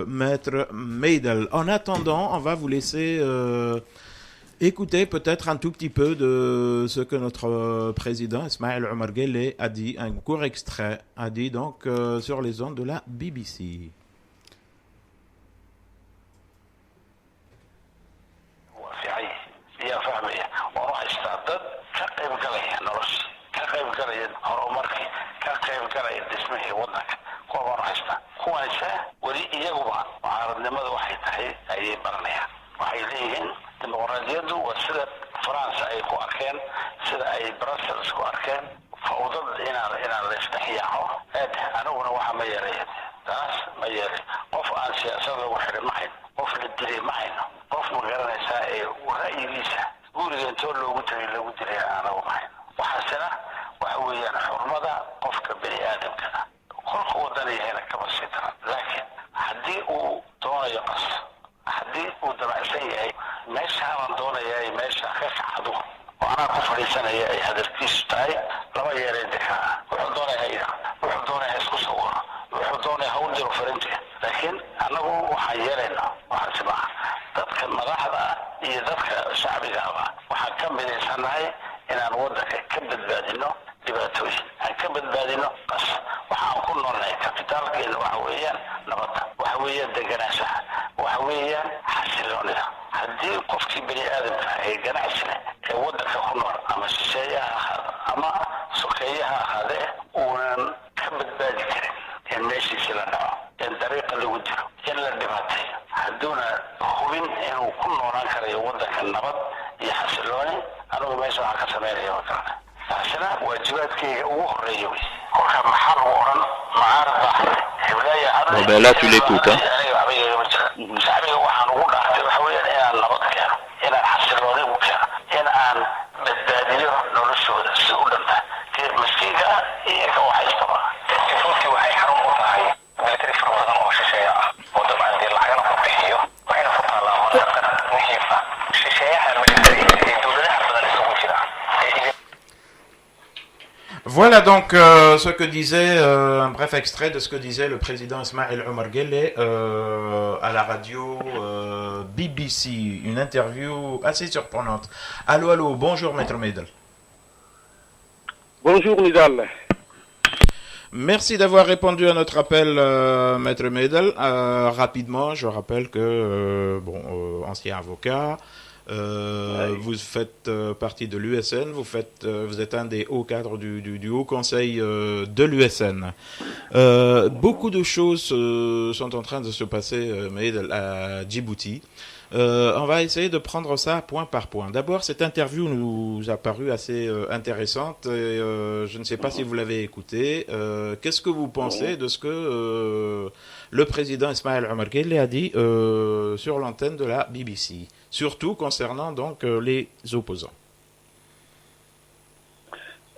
Maître Meidel. En attendant, on va vous laisser écouter peut-être un tout petit peu de ce que notre président Ismaël Omar Guelleh a dit, un court extrait, a dit donc sur les ondes de la BBC. waxay leeyihiin dimuqraadiyaddu waa sida France ay ku arkeen sida ay Brussels ku arkeen fawdad inaan la isdhexyaaco aniguna waxa ma yeelay taas ma yeelay qof aan siyaasad lagu xirin ma hayn qof la dilay ma hayno qof ma garanaysaa ee ra'yigiisa guriga intoo loogu tagay lagu dilay anagu ma hayno waxaasina waxa weeyaan xurmada qofka bini aadamka qolka wadan yahayna kama sii daran laakiin haddii uu doonayo qas haddii uu dabacsan yahay meeshaanan doonayaa meesha ka kacdo oo anaa ku fadhiisanaya ay hadalkiisu tahay lama yeelay dekaa wuxuu doonaya wuxuu doonaya isku sawiro wuxuu doonaya hawl jiro farintiga laakiin annagu waxaan yeelaynaa waxaasi maaha dadka madaxda iyo dadka shacbigaaba waxaan ka midaysanahay inaan waddanka ka badbaadino dhibaatooyin aan ka badbaadino qas waxaan ku noolnahay kapitaalkeena waxa weeyaan nabadda waxa weeyaan deganaanshaha waxa weeyaan xasiloonida haddii qofkii bini aadamka ee ganacsiga ee waddanka ku nool ama shisheeyaha ahaada ama sokeeyaha ahaadee uunan ka badbaadi karin in meeshiisi la dhaco in dariiqa lagu dilo in la dhibaatay hadduuna hubin inuu ku noolaan karayo waddanka nabad iyo xasilooni anigu meesha waxaan ka samaynaya wakalane taasina waajibaadkayga ugu horeeya wey kolka maxaa lagu odhan mucaarad baa hiblaya ben là tu l'écoutes hein. shacbiga waxaan ugu dhaartay waxa weeyaan inaan nabad keeno inaan xasilooni u keeno in aan badbaadiyo noloshooda si u dhanta maskiinka iyo ka waxaystaba runtii waxay xarun u tahay military fara badan oo shisheeye ah oo dabcan dee lacagana ku bixiyo waxayna ku taallaa manaqad muhiima shisheeyaha military ee dowladaha badan isugu jira Voilà donc ce que disait, un bref extrait de ce que disait le président Ismaël Omar Guelleh à la radio BBC, une interview assez surprenante. Allô, bonjour Maître Meidel. Bonjour Nidal. Merci d'avoir répondu à notre appel, Maître Meidel. Rapidement, je rappelle que, ancien avocat, vous faites partie de l'USN, vous êtes un des hauts cadres du Haut Conseil de l'USN. Beaucoup de choses sont en train de se passer à Djibouti. On va essayer de prendre ça point par point. D'abord, cette interview nous a paru assez intéressante. Et, je ne sais pas si vous l'avez écoutée. Qu'est-ce que vous pensez de ce que le président Ismaël Omar Guelleh a dit sur l'antenne de la BBC, surtout concernant donc les opposants?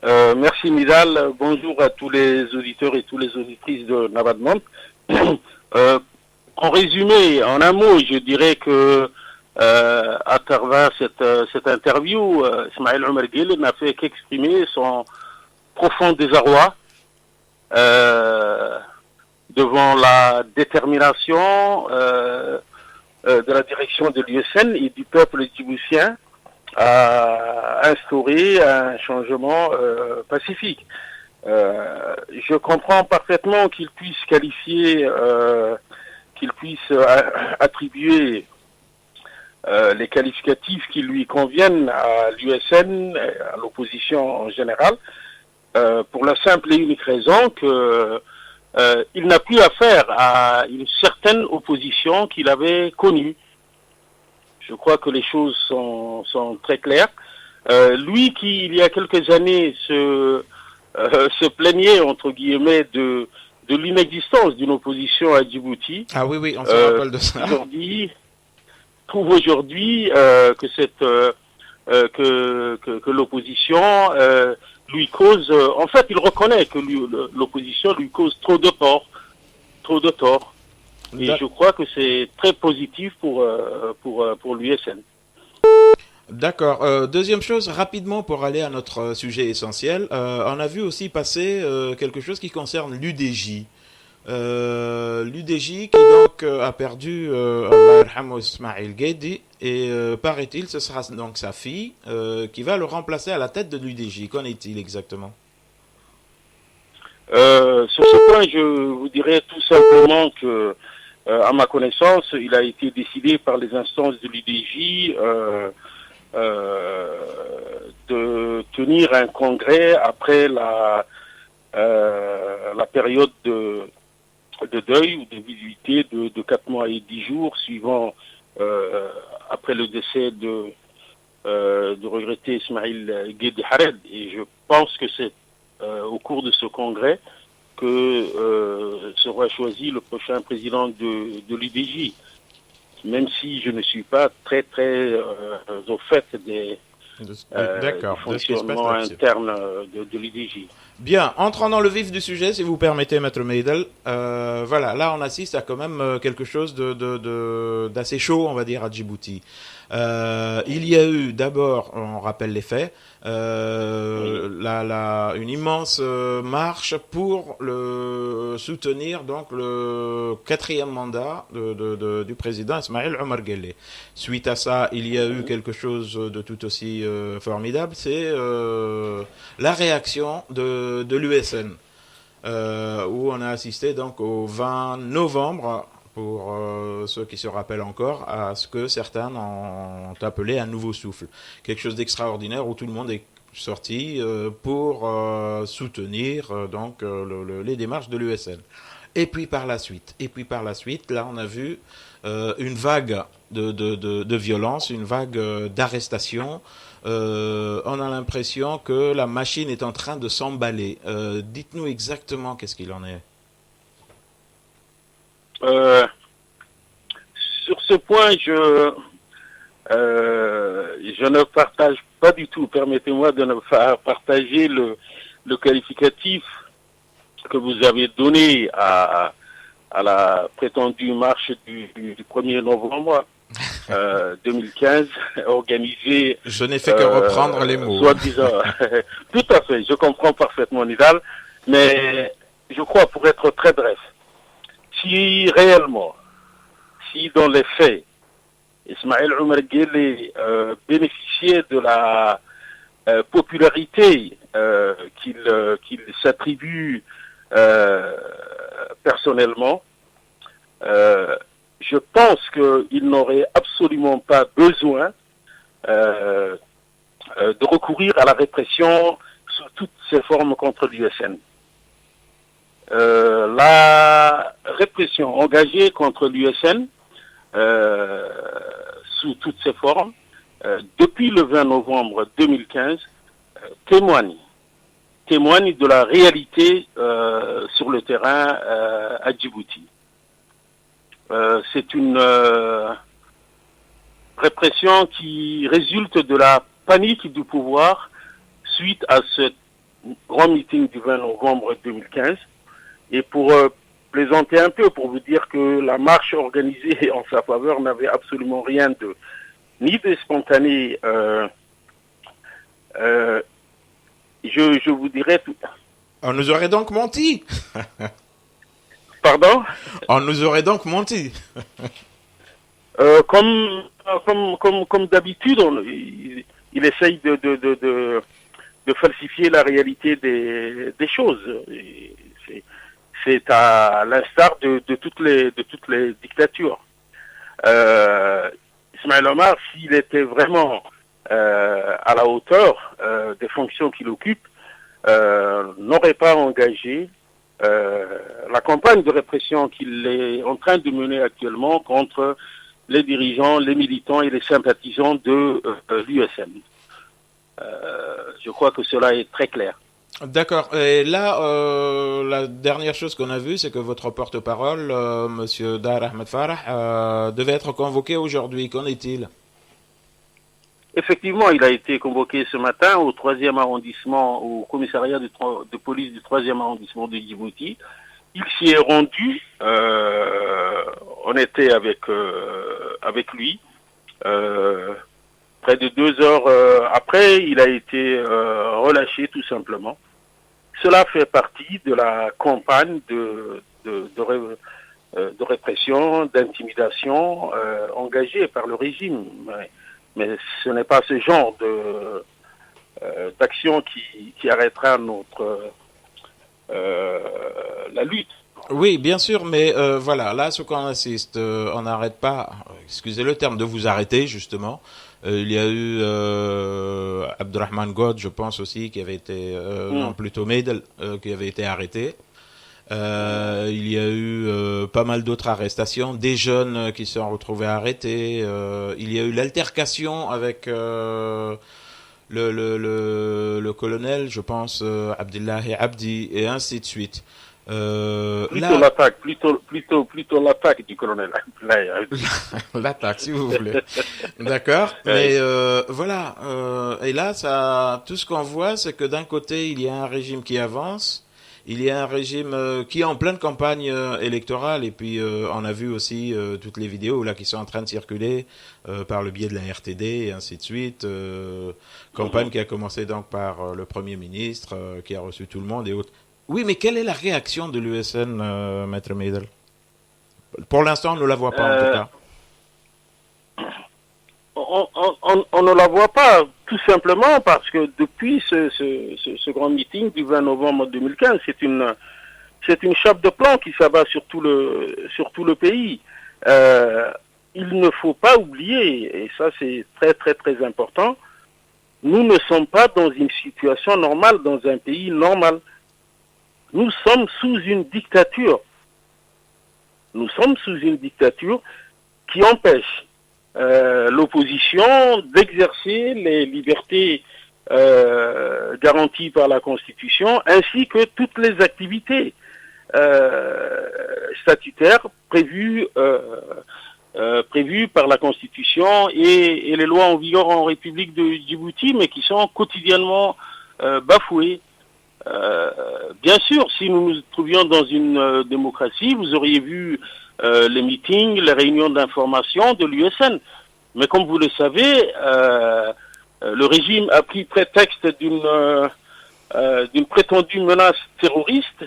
Merci Nidal. Bonjour à tous les auditeurs et toutes les auditrices de Navad Monde. En résumé, en un mot, je dirais que à travers cette interview, Ismaël Omar Guelleh n'a fait qu'exprimer son profond désarroi devant la détermination de la direction de l'USN et du peuple djiboutien à instaurer un changement pacifique. Je comprends parfaitement qu'il puisse qualifier qu'il puisse attribuer les qualificatifs qui lui conviennent à l'USN, à l'opposition en général, pour la simple et unique raison que il n'a plus affaire à une certaine opposition qu'il avait connue. Je crois que les choses sont très claires. Lui qui, il y a quelques années, se plaignait, entre guillemets, de l'inexistence d'une opposition à Djibouti. Ah oui, on se rappelle de ça. Trouve aujourd'hui que l'opposition lui cause... en fait, il reconnaît que l'opposition lui cause trop de tort. Et je crois que c'est très positif pour l'USN. D'accord. Deuxième chose, rapidement pour aller à notre sujet essentiel, on a vu aussi passer quelque chose qui concerne l'UDJ. L'UDJ qui donc a perdu Allah yarhamou Ismail Guedi et paraît-il ce sera donc sa fille qui va le remplacer à la tête de l'UDJ. Qu'en est-il exactement? Sur ce point, je vous dirais tout simplement que, à ma connaissance, il a été décidé par les instances de l'UDJ de tenir un congrès après la période de deuil ou de visibilité de 4 mois et 10 jours suivant après le décès de regretté Ismail Guedi Hared. Et je pense que c'est au cours de ce congrès que sera choisi le prochain président de l'UDJ, même si je ne suis pas très au fait des fonctionnements internes de l'UDJ. Bien, entrons dans le vif du sujet, si vous permettez, Maître Meidel. Voilà, là on assiste à quand même quelque chose d'assez chaud, on va dire, à Djibouti. Il y a eu d'abord, on rappelle les faits, une immense marche pour soutenir donc le 4e mandat du président Ismail Omar Guelleh. Suite à ça, il y a eu quelque chose de tout aussi formidable, c'est la réaction de l'USN, où on a assisté donc au 20 novembre, pour ceux qui se rappellent encore, à ce que certains ont appelé un nouveau souffle. Quelque chose d'extraordinaire où tout le monde est sorti pour soutenir donc les démarches de l'USN. Et puis par la suite, là on a vu une vague de violence, une vague d'arrestations. On a l'impression que la machine est en train de s'emballer. Dites-nous exactement qu'est-ce qu'il en est. Sur ce point, je ne partage pas du tout. Permettez-moi de ne pas partager le qualificatif que vous avez donné à la prétendue marche du 1er novembre 2015 organisée. Je n'ai fait que reprendre les mots. Soi-disant. Tout à fait, je comprends parfaitement, Nidal, mais je crois, pour être très bref, si réellement, si dans les faits, Ismail Omar Guelleh bénéficiait de la popularité qu'il s'attribue personnellement, je pense qu'il n'aurait absolument pas besoin de recourir à la répression sous toutes ses formes contre l'USN. La répression engagée contre l'USN sous toutes ses formes depuis le 20 novembre 2015 témoigne de la réalité sur le terrain à Djibouti. C'est une répression qui résulte de la panique du pouvoir suite à ce grand meeting du 20 novembre 2015. Et pour plaisanter un peu, pour vous dire que la marche organisée en sa faveur n'avait absolument rien ni de spontané. Je vous dirais tout. On nous aurait donc menti. Pardon? On nous aurait donc menti. Comme d'habitude, il essaye de falsifier la réalité des choses. C'est à l'instar de toutes les dictatures. Ismail Omar, s'il était vraiment à la hauteur des fonctions qu'il occupe, n'aurait pas engagé la campagne de répression qu'il est en train de mener actuellement contre les dirigeants, les militants et les sympathisants de l'USN. Je crois que cela est très clair. D'accord. Et là, la dernière chose qu'on a vue, c'est que votre porte-parole, Monsieur Dar Ahmed Farah, devait être convoqué aujourd'hui. Qu'en est-il? Effectivement, il a été convoqué ce matin au 3e arrondissement, au commissariat de police du 3e arrondissement de Djibouti. Il s'y est rendu. On était avec lui. Près de 2 heures après, il a été relâché tout simplement. Cela fait partie de la campagne de répression, d'intimidation engagée par le régime. Mais ce n'est pas ce genre d'action qui arrêtera la lutte. Oui, bien sûr, mais voilà, là, ce qu'on assiste, on n'arrête pas, excusez le terme, de vous arrêter, justement. Il y a eu Abdurrahman God, je pense aussi, qui avait été, non, plutôt Meidel, qui avait été arrêté. Il y a eu pas mal d'autres arrestations, des jeunes qui se sont retrouvés arrêtés. Il y a eu l'altercation avec le colonel, je pense, Abdullahi Abdi, et ainsi de suite. Plutôt l'attaque du colonel. L'attaque, si vous voulez. D'accord. Mais voilà. Et là, ça, tout ce qu'on voit, c'est que d'un côté, il y a un régime qui avance. Il y a un régime qui est en pleine campagne électorale, et puis on a vu aussi toutes les vidéos là qui sont en train de circuler par le biais de la RTD et ainsi de suite. Campagne qui a commencé donc par le Premier ministre, qui a reçu tout le monde et autres. Oui, mais quelle est la réaction de l'USN, Maître Meidel? Pour l'instant, on ne la voit pas en tout cas. On ne la voit pas, tout simplement parce que depuis ce grand meeting du 20 novembre 2015, c'est une chape de plomb qui s'abat sur tout le pays. Il ne faut pas oublier, et ça c'est très très très important, nous ne sommes pas dans une situation normale, dans un pays normal. Nous sommes sous une dictature. Nous sommes sous une dictature qui empêche l'opposition d'exercer les libertés garanties par la Constitution, ainsi que toutes les activités statutaires prévues par la Constitution et les lois en vigueur en République de Djibouti, mais qui sont quotidiennement bafouées. Bien sûr, si nous nous trouvions dans une démocratie, vous auriez vu les meetings, les réunions d'information de l'USN. Mais comme vous le savez, le régime a pris prétexte d'une prétendue menace terroriste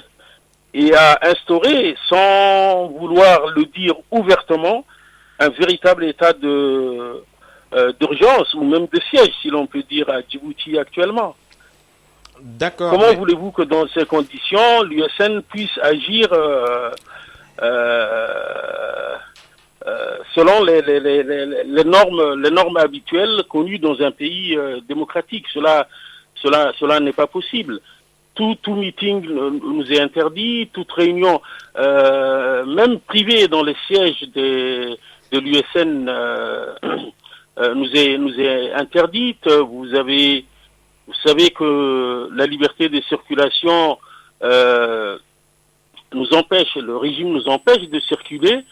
et a instauré, sans vouloir le dire ouvertement, un véritable état d'urgence ou même de siège, si l'on peut dire, à Djibouti actuellement. D'accord. Comment voulez-vous que dans ces conditions, l'USN puisse agir selon les normes habituelles connues dans un pays démocratique? Cela n'est pas possible. Tout meeting nous est interdit, toute réunion, même privée dans les sièges de l'USN, nous est interdite. Vous savez que la liberté de circulation nous empêche, le régime nous empêche de circuler,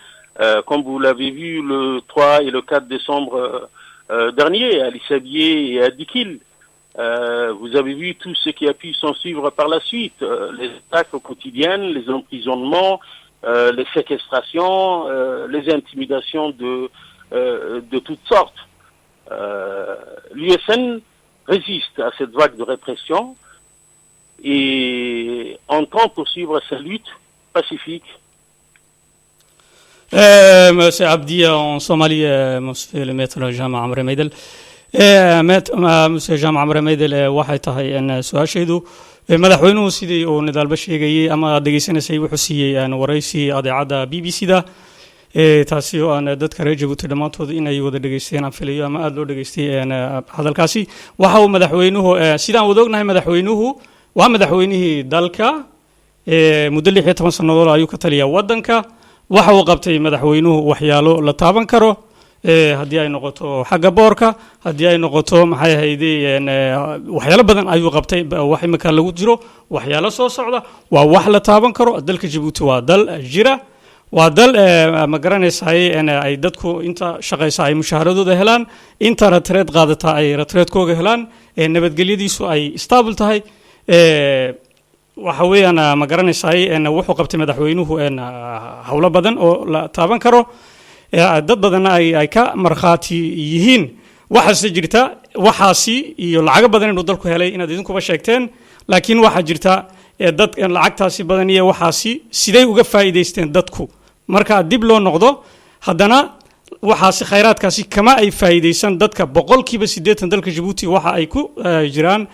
comme vous l'avez vu le 3 et le 4 décembre dernier, à Lissabié et à Dikil. Vous avez vu tout ce qui a pu s'en suivre par la suite, les attaques quotidiennes, les emprisonnements, les séquestrations, les intimidations de toutes sortes. L'USN résiste à cette vague de répression et entend poursuivre sa lutte pacifique. Monsieur Abdi, en Somalie, monsieur le maître Jama Amre Meidel. Monsieur Jama Amre Meidel, waxay tahay in su'aashaydu madaxweynuhu sidii uu nidaalba sheegayay ama aad degeysanaysay wuxuu siiyey waraysi adeecadda BBC-da taasi oo aan dadka reer Djibouti dhammaantood inay wada dhageysteen aan filayo ama aad loo dhageystay hadalkaasi waxa uu madaxweynuhu sidaan wada ognahay madaxweynuhu waa madaxweynihii dalka muddo 16 sanadood ayuu ka taliyaa wadanka waxa uu qabtay madaxweynuhu waxyaalo la taaban karo haddii ay noqoto xagga boorka haddii ay noqoto maxay ahaydeen waxyaalo badan ayuu qabtay wax imika lagu jiro waxyaalo soo socda waa wax la taaban karo dalka Djibouti waa dal jira waa dal ma garanaysaay ay dadku inta shaqaysa ay mushahaaradooda helaan inta ratreed qaadata ay ratreedkooga helaan nabadgelyadiisu ay stable tahay waxa weeyaan ma garanaysaay wuxuu qabtay madaxweynuhu hawlo badan oo la taaban karo dad badan ay ka marxaati yihiin waxa jirta waxaasi iyo lacag badan inuu dalku helay inaad idinkuba sheegteen laakiin waxa jirta dadka lacagtaasi badan iyo waxaasi siday uga faa'iidaysteen dadku marka dib loo noqdo haddana waxaasi khayraadkaasi kama ay faa'iidaysan dadka boqolkiiba 80 dalka Djibouti waxa ay ku jiraan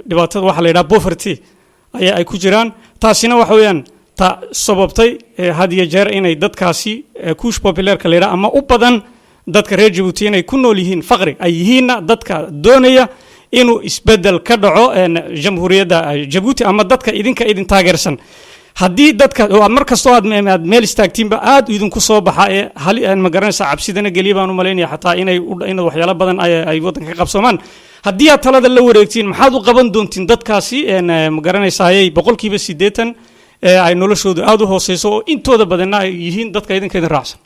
dhibaatada waxa la yiraahdo poverty ay ku jiraan taasina waxa weeyaan ta sababtay hadiya jeer inay dadkaasi kuush populaarka la yiraahdo ama u badan dadka reer Djibouti inay ku nool yihiin faqri ay yihiin dadka doonaya inuu isbedel ka dhaco jamhuuriyadda Djibouti ama dadka idin taageersan haddii dadka markastoo aad meel istaagtiinba aad idinku soo baxa hal ma garanaysa cabsidana galiya baan u maleynaya xataa inay waxyaalo badan ay wadanka ka qabsoomaan haddii aad talada la wareegtiin maxaad u qaban doontiin dadkaasi ma garanaysaayay boqolkiiba 80 ay noloshoodu aad u hooseyso oo intooda badanna ay yihiin dadka idin raacsan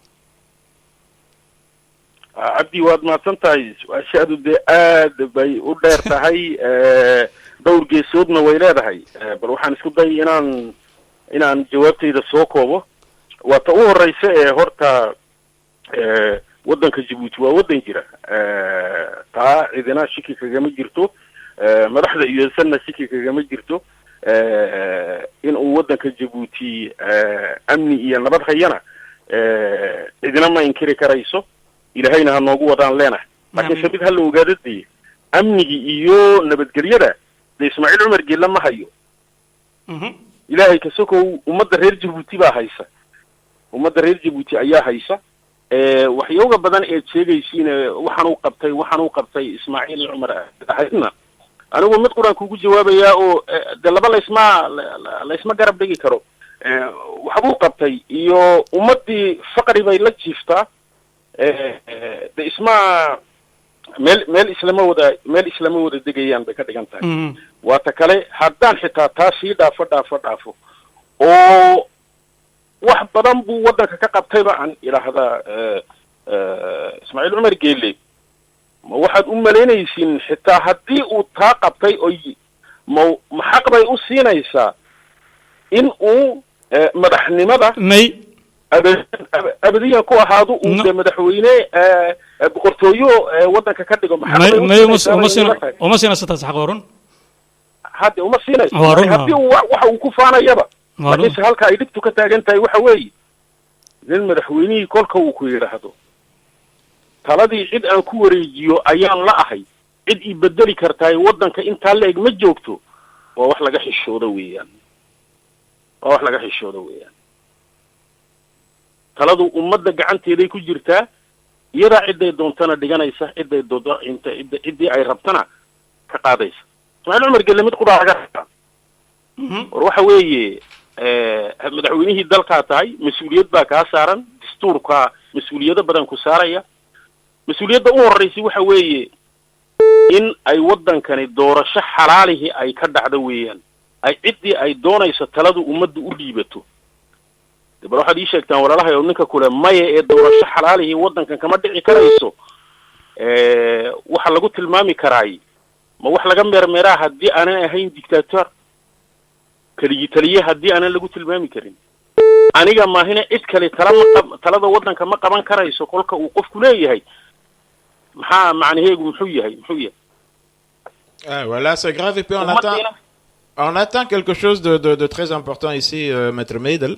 cabdi waad mahadsantahay su-aashaadu dee aad bay u dheer tahay dhowr geesoodna way leedahay bal waxaan isku dayay inaan jawaabtayda soo koobo waa ta u horeysa ee horta waddanka Djibouti waa waddan jira taa cidina shiki kagama jirto madaxda USN shiki kagama jirto in uu waddanka Djibouti amni iyo nabad hayana cidina ma inkiri karayso ilaahayna ha noogu wadaan leena laakiin sabid hal ogaadadii amnigi iyo nabadgelyada Ismaaciil Cumar Geela ma hayo ilaahay ka sokow ummadda reer Djibouti baa haysa ummadda reer Djibouti ayaa haysa waxyooga badan ee sheegaysiin waxaan uu qabtay Ismaaciil Cumar ahayna anigu mid quraan kugu jawaabaya oo de laba la isma garab dhigi karo waxbuu qabtay iyo ummadii faqri bay la jiiftaa de isma meel islama wada degayaan bay ka dhigan tahay waa ta kale haddaan xitaa taasii dhaafo oo wax badan buu waddanka ka qabtayba aan idhaahdaa Ismaaciil Cumar Geele ma waxaad u malaynaysiin xitaa haddii uu taa qabtay oy ma xaq bay u siinaysaa in uu madaxnimada abadiyan ku ahaado uu de madaxweyne boqortooyo waddanka ka dhigo uma siinaysataa xaqoran hadda uma siinayso haddii waxa uu ku faanayaba laakiinse halka ay dhibtu ka taagan tahay waxa weeye nin madaxweynihii kolka uu ku yidhaahdo taladii cid aan ku wareejiyo ayaan la ahay cid ii bedeli kartaay waddanka intaa la eg ma joogto waa wax laga xishoodo weeyaan taladu ummadda gacanteeday ku jirtaa iyadaa ciday doontana dhiganaysa ciddii ay rabtana ka qaadaysa Ismaaciil Cumar Geele mid qudaa laga rabaa war waxa weeye madaxweynihii dalkaa tahay mas-uuliyad baa kaa saaran dastuurka mas-uuliyado badan ku saaraya mas-uuliyadda u horreysay waxa weeye in ay waddankani doorasho xalaalihii ay ka dhacdo weeyaan ay ciddii ay doonayso taladu ummadda u dhiibato bal waxaad ii sheegtaan walaalahay oo ninka kule maya ee doorasho xalaalihii waddankan kama dhici karayso waxa lagu tilmaami karaay ma wax laga meermeeraa haddii aanan ahayn dictator keligii taliye haddii aanan lagu tilmaami karin aniga maahina cid kale talada waddanka ma qaban karayso kolka uu qofku leeyahay maxaa macnaheegu muxuu yahay voilà c'est grave et puis on attend quelque chose de très important ici maître Meidel.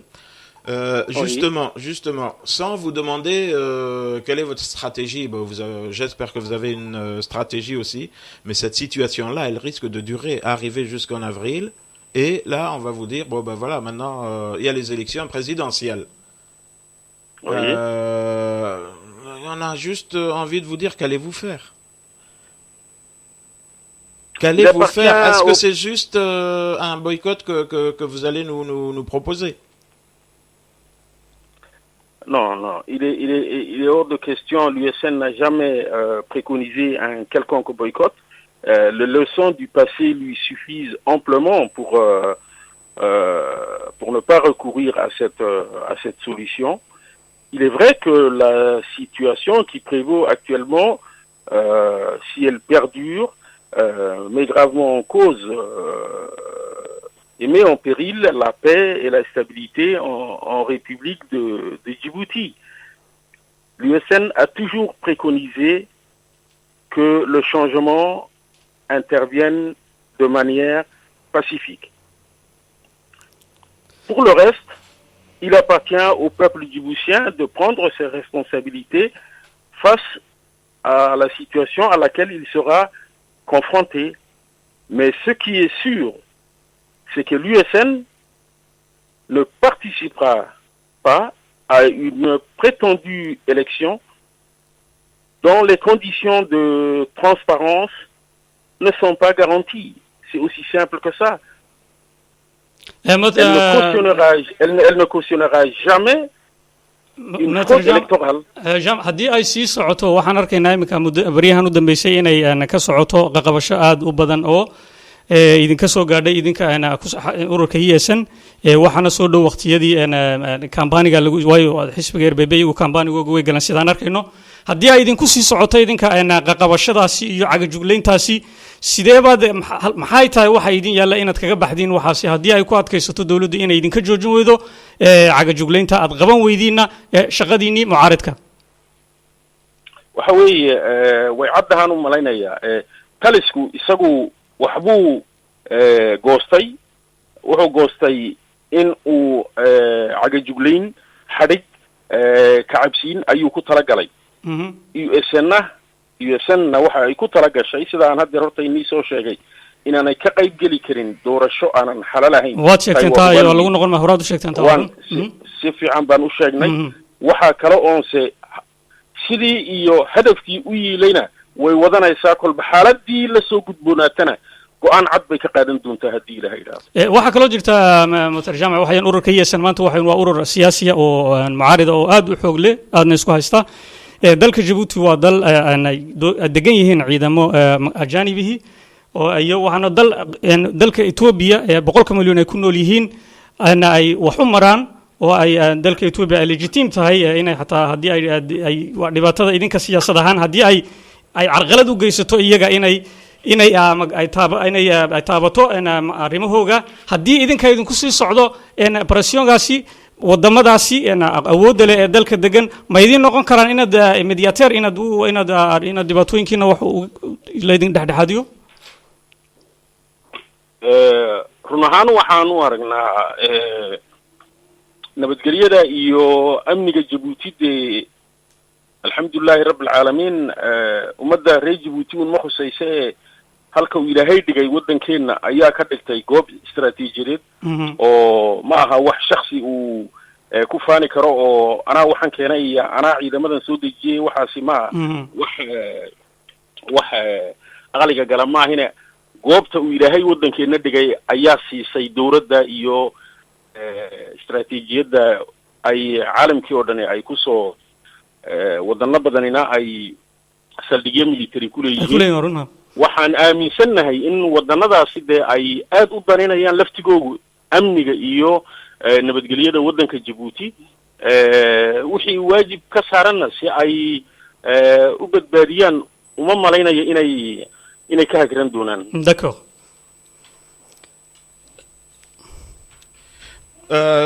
Justement, sans vous demander quelle est votre stratégie, j'espère que vous avez une stratégie aussi, mais cette situation-là, elle risque de durer, arriver jusqu'en avril, et là, on va vous dire, voilà, maintenant, il y a les élections présidentielles. Oui. On a juste envie de vous dire, qu'allez-vous faire? Qu'allez-vous faire? Est-ce que c'est juste un boycott que vous allez nous proposer? Non, il est hors de question. L'USN n'a jamais préconisé un quelconque boycott. Les leçons du passé lui suffisent amplement pour ne pas recourir à cette solution. Il est vrai que la situation qui prévaut actuellement, si elle perdure, met gravement en cause et met en péril la paix et la stabilité en République de Djibouti. L'USN a toujours préconisé que le changement intervienne de manière pacifique. Pour le reste, il appartient au peuple djiboutien de prendre ses responsabilités face à la situation à laquelle il sera confronté. Mais ce qui est sûr, c'est que l'USN ne participera pas à une prétendue élection dont les conditions de transparence ne sont pas garanties. C'est aussi simple que ça. Elle ne cautionnera jamais une fraude électorale. haddii ay sii socoto waxaan arkaynaa iminka baryahan u dambeysay inay ka socoto qaqabasho aad u badan oo idinka soo gaadhay idinka ururka ESN waxaana soo dhow waqtiyadii kampaniga waayo xisbiga RBB iyagu kambanigooga way galan sidaan arkayno haddii ay idinku sii socoto idinka qaqabashadaasi iyo cagajuglayntaasi sidee baad maxay tahay waxa idin yaalla inaad kaga baxdiin waxaasi haddii ay ku adkaysato dawladdu inay idinka joojin weydo cagajuglaynta aad qaban weydiinna shaqadiinii mucaaridka waxa weeye way caddahaan u malaynayaa talisku isagu waxbuu goostay wuxuu goostay in uu cagajuglayn xadhig kacabsiin ayuu ku talagalay USN-na waxa ay ku talagashay sida aan hadda horta inii soo sheegay inaanay ka qayb geli karin doorasho aanan xalal ahayn waad sheegteen taa iyo lagu noqon ma horaad u sheegteen taa si fiican baan u sheegnay waxa kale oonse sidii iyo hadafkii u yiilayna way wadanaysaa kolba xaaladii la soo gudboonaatana go-aan cad bay ka qaadan doontaa haddii ilaha idhaahdo waxaa kaloo jirta mutarjamac waxayaan ururka yeesan maanta waa urur siyaasiya oo mucaarida oo aad u xoog leh aadna isku haysta dalka Djibouti waa dal degan yihiin ciidamo ajaanibihii oo iyo waxaana dalka Ethiopia 100 milyan ay ku nool yihiin ay wax u maraan oo ay dalka Ethiopia legitimate tahay inay xataa haddii ay dhibaatada idinka siyaasad ahaan haddii ay carqalad u geysato iyaga inay taabato arrimahooga haddii idinka idinku sii socdo pressiongaasi wadamadaasi awoodda leh ee dalka degan ma idin noqon karaan inaad mediator inaad dhibaatooyinkiina wax laydin dhexdhexaadiyo run ahaan waxaan u aragnaa nabadgelyada iyo amniga Djibouti dee alxamdulillahi rabbil caalamiin ummadda reer Djibouti ma khusayse halka uu ilaahay dhigay wadankeena ayaa ka dhigtay goob istiraatiijiyadeed oo ma aha wax shakhsi uu ku faani karo oo anaa waxaan keenay iyo anaa ciidamadan soo dejiyay waxaasi ma wax aqliga gala maahina goobta uu ilaahay wadankeena dhigay ayaa siisay dawladda iyo istiraatiijiyadda ay caalamkii oo dhan ay ku soo wadano badanina ay saldhigyo military ku leeyihiin waxaan aaminsannahay in wadanadaasi dee ay aad u daninayaan laftigoogu amniga iyo nabadgelyada wadanka Djibouti wixii waajib ka saaranna si ay u badbaadiyaan uma malaynayo inay ka hagran doonaan d'accord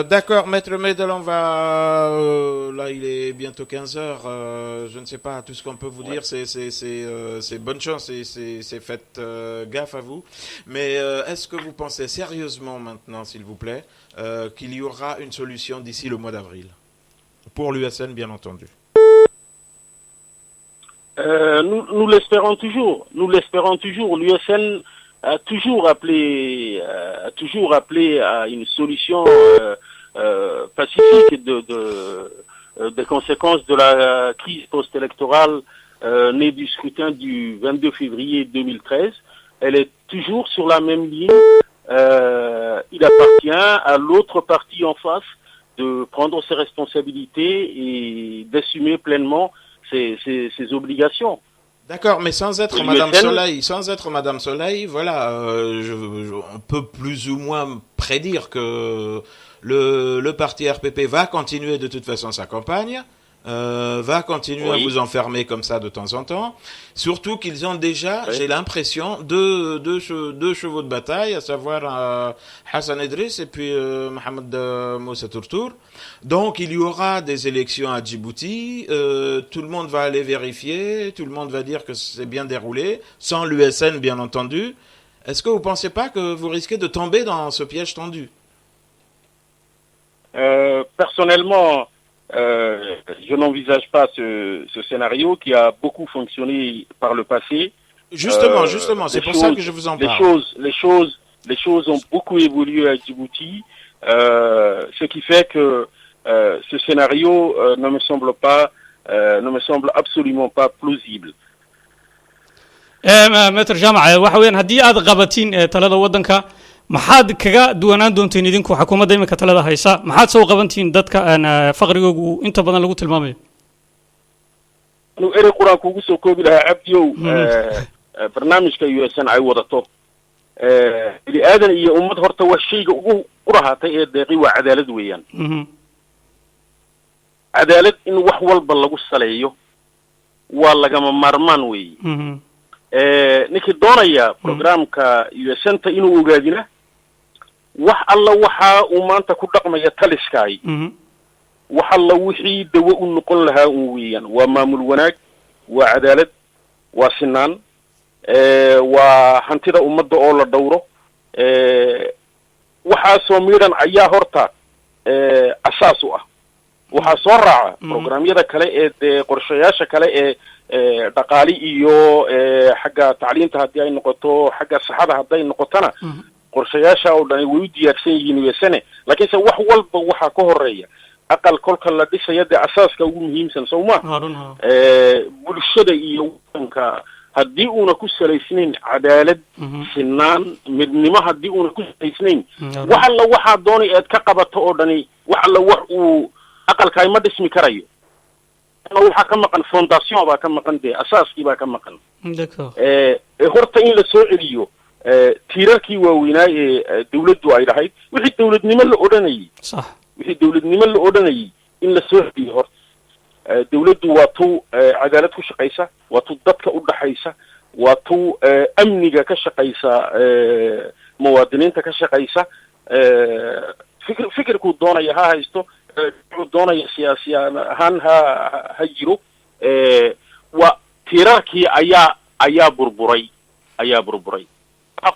D'accord, Maître Medel, on va... là, il est bientôt 15 heures. Je ne sais pas, tout ce qu'on peut vous dire, c'est bonne chance et c'est faites gaffe à vous. Mais est-ce que vous pensez sérieusement maintenant, s'il vous plaît, qu'il y aura une solution d'ici le mois d'avril? Pour l'USN, bien entendu. Nous l'espérons toujours. Nous l'espérons toujours. L'USN a toujours appelé à une solution pacifique des conséquences de la crise post-électorale née du scrutin du 22 février 2013. Elle est toujours sur la même ligne. Il appartient à l'autre partie en face de prendre ses responsabilités et d'assumer pleinement ses obligations. D'accord, mais sans être Madame Soleil, voilà, on peut plus ou moins prédire que le parti RPP va continuer de toute façon sa campagne, va continuer à vous enfermer comme ça de temps en temps. Surtout qu'ils ont déjà, j'ai l'impression, deux chevaux de bataille, à savoir Hassan Idriss et puis Mohamed Moussa Tourtour. Donc il y aura des élections à Djibouti, tout le monde va aller vérifier, tout le monde va dire que c'est bien déroulé, sans l'USN bien entendu. Est-ce que vous ne pensez pas que vous risquez de tomber dans ce piège tendu? Personnellement, je n'envisage pas ce scénario qui a beaucoup fonctionné par le passé. Justement, c'est pour ça que je vous en parle. Les choses ont beaucoup évolué à Djibouti, ce qui fait que ce scénario ne me semble absolument pas plausible. Maître Jamac, waxa weeyaan haddii aad qabatiin talada waddanka maxaad kaga duwanaan doonteen idinku xukuumadda iminka talada haysa maxaad soo qabantiin dadka faqrigoogu inta badan lagu tilmaamayo anu erey quraan kuugu soo koobi lahaa cabdiyow barnaamijka USN ay wadato bini aadan iyo ummad horta waa shayga ugu qurahatay ee deeqi waa cadaalad weeyaan cadaalad in wax walba lagu saleeyo waa lagama maarmaan weeye ninkii doonaya programka USN-ta inuu ogaadina wax alla waxa uu maanta ku dhaqmaya taliskaay wax alla wixii dawo u noqon lahaa weeyaan waa maamul wanaag waa cadaalad waa sinaan waa hantida ummadda oo la dhowro waxaasoo miidhan ayaa horta asaas u ah waxaa soo raaca programyada kale ee dee qorshayaasha kale ee dhaqaali iyo xagga tacliinta haddii ay noqoto xagga saxada hadday noqotona qorshayaasha oo dhan way u diyaarsan yihiin weesane laakiinse wax walba waxaa ka horeeya aqal kolka la dhisaya dee asaaska ugu muhiimsan soo ma bulshada iyo waddanka haddii uuna ku salaysnayn cadaalad sinaan midnimo haddii uuna ku salaysnayn wax alla waxaa doonay aad ka qabato oo dhani wax alla wax uu aqalkaay ma dhismi karayo waxaa ka maqan fondation baa ka maqan dee asaaskii baa ka maqan horta in la soo celiyo tiirarkii waaweynaa ee dawladdu ay dhahayd wixii dawladnimo la odhanayay in la soo celiyo horta dawladdu waa tu cadaalad ku shaqaysa waa tu dadka u dhaxaysa waa tu amniga ka shaqaysa muwaadiniinta ka shaqaysa fikirkuu doonaya ha haysto wuxuu doonaya siyaasi ahaan ha jiro waa tiirarkii ayaa burburay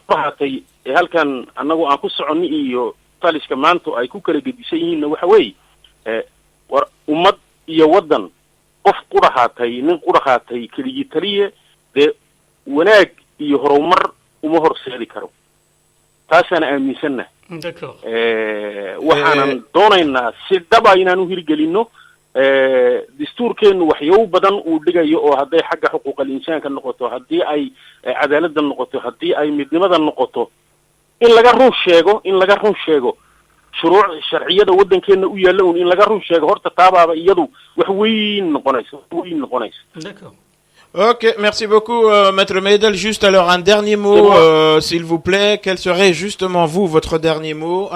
qahatay halkan annagu aan ku soconni iyo taliska maanta ay ku kala gedisan yihiinna waxa weeye war ummad iyo waddan qof qudhahaatay nin qudhahaatay keligii taliye dee wanaag iyo horumar uma horseedi karo taasaan aaminsanna waxaanan doonaynaa si dhaba inaan u hirgelino dastuurkeennu waxyaabo badan uu dhigayo oo hadday xagga xuquuqal insaanka noqoto haddii ay cadaaladda noqoto haddii ay midnimada noqoto in laga run sheego shuruuc sharciyada waddankeena u yaalla in laga run sheego horta taabaaba iyadu wax weyn noqonaysa Ok, merci beaucoup, Maître Meidel. Juste alors un dernier mot, s'il vous plaît. Quel serait justement votre dernier mot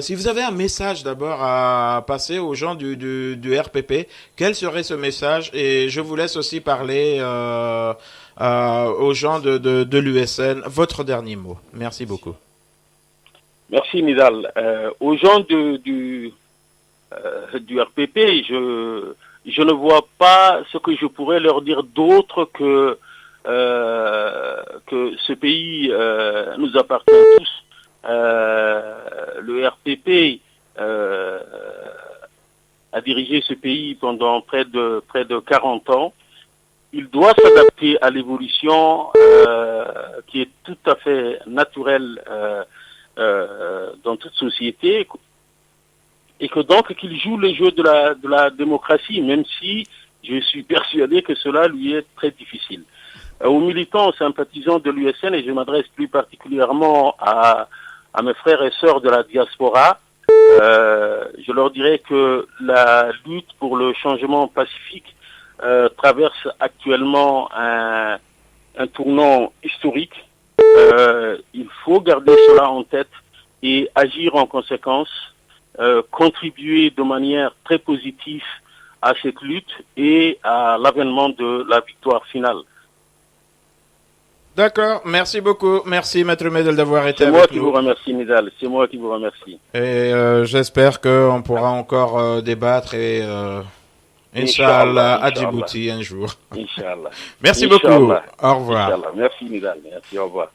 si vous avez un message d'abord à passer aux gens du RPP, quel serait ce message? Et je vous laisse aussi parler aux gens de l'USN. Votre dernier mot. Merci beaucoup. Merci, Nidal. Aux gens du RPP, je ne vois pas ce que je pourrais leur dire d'autre que ce pays nous appartient tous. Le RPP a dirigé ce pays pendant près de 40 ans. Il doit s'adapter à l'évolution qui est tout à fait naturelle dans toute société. Et que donc qu'il joue le jeu de la démocratie, même si je suis persuadé que cela lui est très difficile. Aux militants, aux sympathisants de l'USN, et je m'adresse plus particulièrement à mes frères et sœurs de la diaspora, je leur dirais que la lutte pour le changement pacifique traverse actuellement un tournant historique. Il faut garder cela en tête et agir en conséquence. Contribuer de manière très positive à cette lutte et à l'avènement de la victoire finale. D'accord, merci beaucoup. Merci, Maître Meidel, d'avoir été avec nous. C'est moi qui vous remercie, Nidal. C'est moi qui vous remercie. Et j'espère qu'on pourra encore débattre et Inch'Allah, à Djibouti un jour. Inch'Allah. Merci beaucoup. Au revoir. Inch'Allah. Merci, Nidal. Merci, au revoir.